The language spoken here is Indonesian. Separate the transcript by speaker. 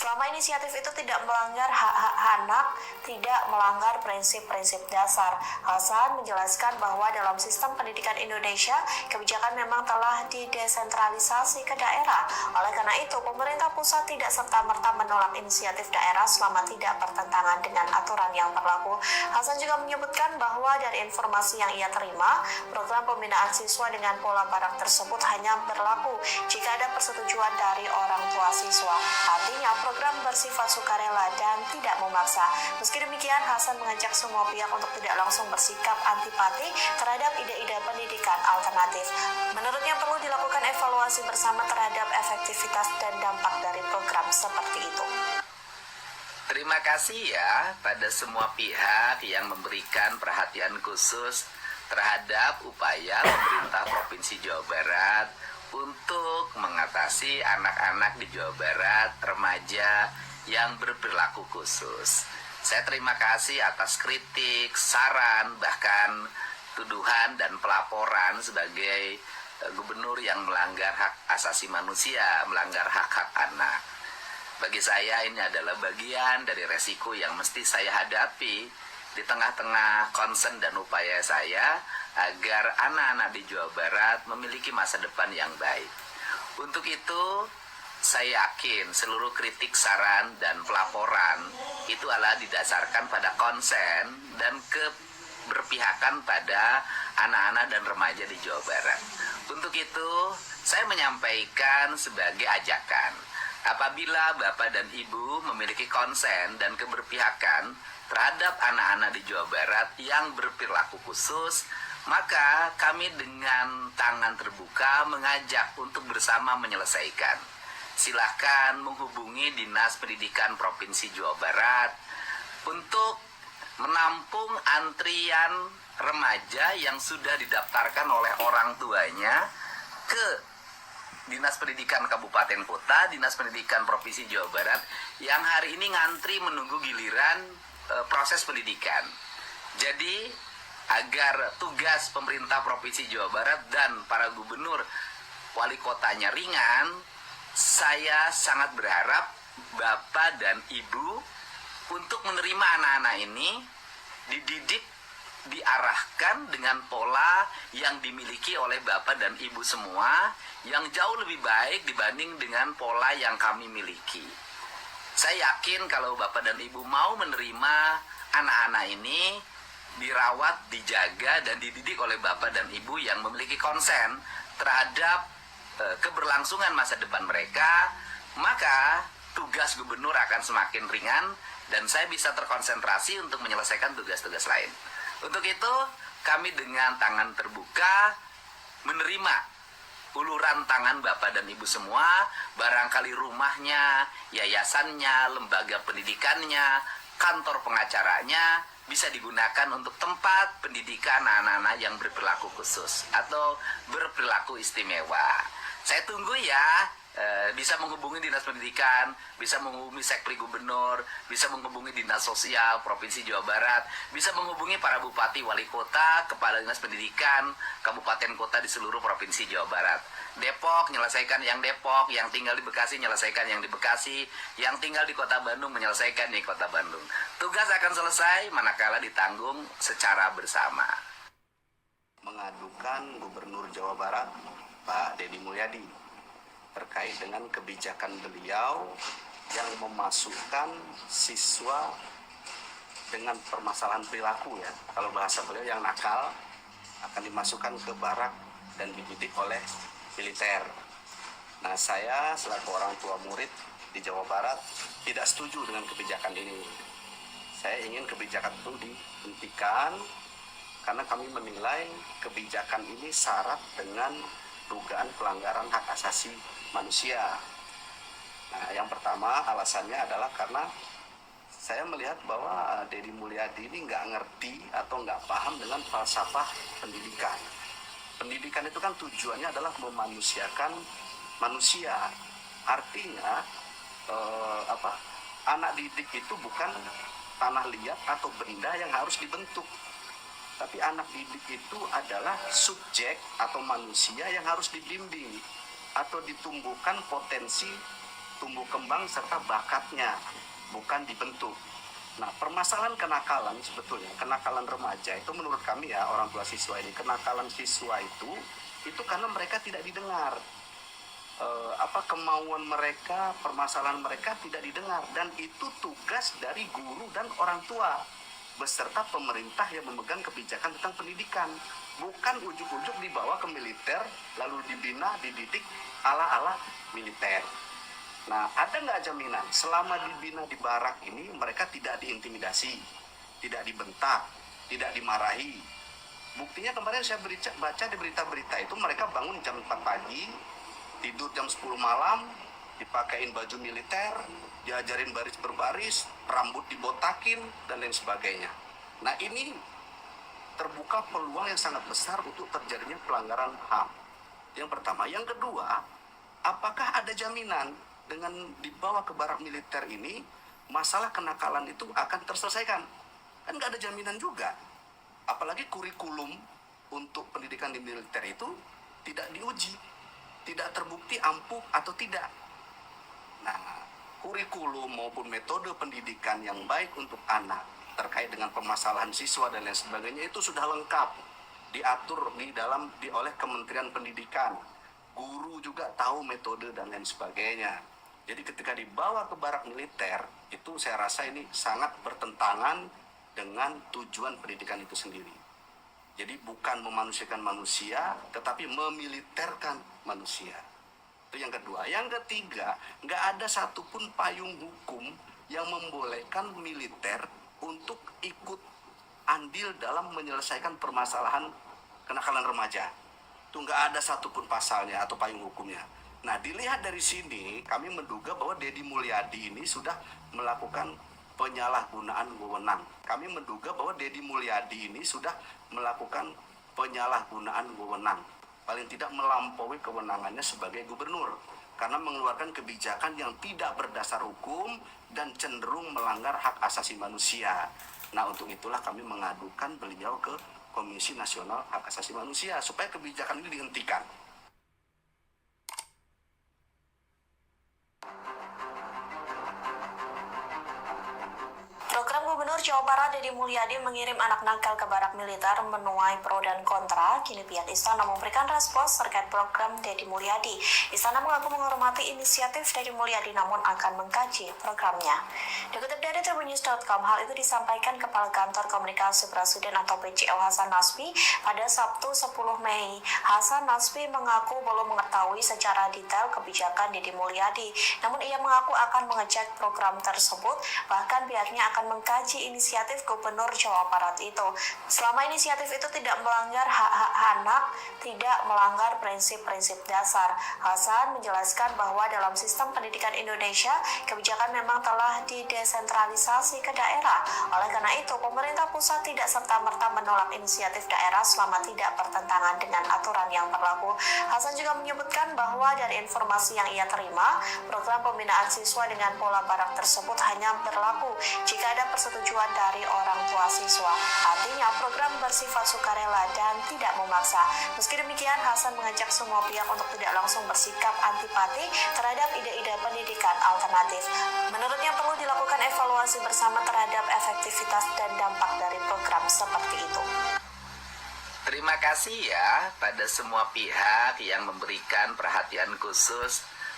Speaker 1: Selama inisiatif itu tidak melanggar hak-hak anak, tidak melanggar prinsip-prinsip dasar. Hasan menjelaskan bahwa dalam sistem pendidikan Indonesia, kebijakan memang telah didesentralisasi ke daerah. Oleh karena itu, pemerintah pusat tidak serta-merta menolak inisiatif daerah selama tidak bertentangan dengan aturan yang berlaku. Hasan juga menyebutkan bahwa dari informasi yang ia terima, program pembinaan siswa dengan pola barak tersebut hanya berlaku jika ada persetujuan dari orang tua siswa. Artinya, program bersifat sukarela dan tidak memaksa. Meski demikian, Hasan mengajak semua pihak untuk tidak langsung bersikap antipati terhadap ide-ide pendidikan alternatif. Menurutnya perlu dilakukan evaluasi bersama terhadap efektivitas dan dampak dari program seperti itu.
Speaker 2: Terima kasih ya pada semua pihak yang memberikan perhatian khusus terhadap upaya pemerintah Provinsi Jawa Barat untuk mengatasi anak-anak di Jawa Barat, remaja yang berperilaku khusus. Saya terima kasih atas kritik, saran, bahkan tuduhan dan pelaporan sebagai gubernur yang melanggar hak asasi manusia, melanggar hak-hak anak. Bagi saya ini adalah bagian dari resiko yang mesti saya hadapi di tengah-tengah concern dan upaya saya agar anak-anak di Jawa Barat memiliki masa depan yang baik. Untuk itu, saya yakin seluruh kritik, saran, dan pelaporan itu adalah didasarkan pada konsen dan keberpihakan pada anak-anak dan remaja di Jawa Barat. Untuk itu, saya menyampaikan sebagai ajakan, apabila Bapak dan Ibu memiliki konsen dan keberpihakan terhadap anak-anak di Jawa Barat yang berperilaku khusus, maka kami dengan tangan terbuka mengajak untuk bersama menyelesaikan. Silahkan menghubungi Dinas Pendidikan Provinsi Jawa Barat untuk menampung antrian remaja yang sudah didaftarkan oleh orang tuanya ke Dinas Pendidikan Kabupaten Kota, Dinas Pendidikan Provinsi Jawa Barat yang hari ini ngantri menunggu giliran proses pendidikan. Jadi agar tugas pemerintah Provinsi Jawa Barat dan para gubernur wali kotanya ringan, saya sangat berharap Bapak dan Ibu untuk menerima anak-anak ini dididik, diarahkan dengan pola yang dimiliki oleh Bapak dan Ibu semua yang jauh lebih baik dibanding dengan pola yang kami miliki. Saya yakin kalau Bapak dan Ibu mau menerima anak-anak ini dirawat, dijaga, dan dididik oleh Bapak dan Ibu yang memiliki konsen terhadap keberlangsungan masa depan mereka, maka tugas gubernur akan semakin ringan dan saya bisa terkonsentrasi untuk menyelesaikan tugas-tugas lain. Untuk itu, kami dengan tangan terbuka menerima uluran tangan Bapak dan Ibu semua, barangkali rumahnya, yayasannya, lembaga pendidikannya, kantor pengacaranya bisa digunakan untuk tempat pendidikan anak-anak yang berperilaku khusus atau berperilaku istimewa. Saya tunggu ya, bisa menghubungi Dinas Pendidikan, bisa menghubungi Sekpri Gubernur, bisa menghubungi Dinas Sosial Provinsi Jawa Barat, bisa menghubungi para bupati, wali kota, kepala Dinas Pendidikan, kabupaten kota di seluruh Provinsi Jawa Barat. Depok, menyelesaikan yang Depok, yang tinggal di Bekasi, menyelesaikan yang di Bekasi, yang tinggal di Kota Bandung, menyelesaikan di Kota Bandung. Tugas akan selesai manakala ditanggung secara bersama.
Speaker 3: Mengadukan Gubernur Jawa Barat, Pak Deddy Mulyadi, terkait dengan kebijakan beliau yang memasukkan siswa dengan permasalahan perilaku ya. Kalau bahasa beliau yang nakal akan dimasukkan ke barak dan dididik oleh militer. Nah, saya selaku orang tua murid di Jawa Barat tidak setuju dengan kebijakan ini. Saya ingin kebijakan itu dihentikan karena kami menilai kebijakan ini syarat dengan dugaan pelanggaran hak asasi manusia. Nah, yang pertama alasannya adalah karena saya melihat bahwa Deddy Mulyadi ini nggak ngerti atau nggak paham dengan falsafah pendidikan. Pendidikan itu kan tujuannya adalah memanusiakan manusia. Artinya anak didik itu bukan tanah liat atau benda yang harus dibentuk. Tapi anak didik itu adalah subjek atau manusia yang harus dibimbing atau ditumbuhkan potensi tumbuh kembang serta bakatnya, bukan dibentuk. Nah, permasalahan kenakalan sebetulnya, kenakalan remaja itu menurut kami ya, orang tua siswa ini, kenakalan siswa itu karena mereka tidak didengar. Kemauan mereka, permasalahan mereka tidak didengar, dan itu tugas dari guru dan orang tua beserta pemerintah yang memegang kebijakan tentang pendidikan. Bukan ujuk-ujuk dibawa ke militer lalu dibina, dididik ala-ala militer. Nah, ada nggak jaminan selama dibina di barak ini mereka tidak diintimidasi, tidak dibentak, tidak dimarahi? Buktinya kemarin saya baca di berita-berita itu mereka bangun jam 4 pagi, tidur jam 10 malam, dipakein baju militer, diajarin baris berbaris, rambut dibotakin, dan lain sebagainya. Nah, ini terbuka peluang yang sangat besar untuk terjadinya pelanggaran HAM. Yang pertama. Yang kedua, apakah ada jaminan dengan dibawa ke barak militer ini, masalah kenakalan itu akan terselesaikan? Kan nggak ada jaminan juga. Apalagi kurikulum untuk pendidikan di militer itu tidak diuji, tidak terbukti ampuh atau tidak. Nah, kurikulum maupun metode pendidikan yang baik untuk anak terkait dengan permasalahan siswa dan lain sebagainya itu sudah lengkap diatur oleh Kementerian Pendidikan. Guru juga tahu metode dan lain sebagainya. Jadi ketika dibawa ke barak militer, itu saya rasa ini sangat bertentangan dengan tujuan pendidikan itu sendiri. Jadi bukan memanusiakan manusia, tetapi memiliterkan manusia. Itu yang kedua. Yang ketiga, nggak ada satupun payung hukum yang membolehkan militer untuk ikut andil dalam menyelesaikan permasalahan kenakalan remaja. Itu nggak ada satupun pasalnya atau payung hukumnya. Nah, dilihat dari sini, kami menduga bahwa Deddy Mulyadi ini sudah melakukan penyalahgunaan wewenang. Kami menduga bahwa Deddy Mulyadi ini sudah melakukan penyalahgunaan wewenang. Paling tidak melampaui kewenangannya sebagai gubernur, karena mengeluarkan kebijakan yang tidak berdasar hukum dan cenderung melanggar hak asasi manusia. Nah, untuk itulah kami mengadukan beliau ke Komisi Nasional Hak Asasi Manusia supaya kebijakan ini dihentikan.
Speaker 1: Program Gubernur Jawa Barat Deddy Mulyadi mengirim anak nakal ke barak militer menuai pro dan kontra. Kini pihak istana memberikan respons terkait program Deddy Mulyadi. Istana mengaku menghormati inisiatif Deddy Mulyadi namun akan mengkaji programnya. Dikutip dari tribunnews.com, hal itu disampaikan Kepala Kantor Komunikasi Presiden atau PCO Hasan Nasbi pada Sabtu 10 Mei. Hasan Nasbi mengaku belum mengetahui secara detail kebijakan Deddy Mulyadi, namun ia mengaku akan mengecek program tersebut, bahkan pihaknya akan mengkaji inisiatif Gubernur Jawa Barat itu. Selama inisiatif itu tidak melanggar hak-hak anak, tidak melanggar prinsip-prinsip dasar. Hasan menjelaskan bahwa dalam sistem pendidikan Indonesia, kebijakan memang telah didesentralisasi ke daerah. Oleh karena itu, pemerintah pusat tidak serta-merta menolak inisiatif daerah selama tidak bertentangan dengan aturan yang berlaku. Hasan juga menyebutkan bahwa dari informasi yang ia terima, program pembinaan siswa dengan pola barak tersebut hanya berlaku jika ada persetujuan dari orang tua siswa. Artinya program bersifat sukarela dan tidak memaksa. Meski demikian, Hasan mengajak semua pihak untuk tidak langsung bersikap antipati terhadap ide-ide pendidikan alternatif. Menurutnya perlu dilakukan evaluasi bersama terhadap efektivitas dan dampak dari program seperti itu.
Speaker 2: Terima kasih ya pada semua pihak yang memberikan perhatian khusus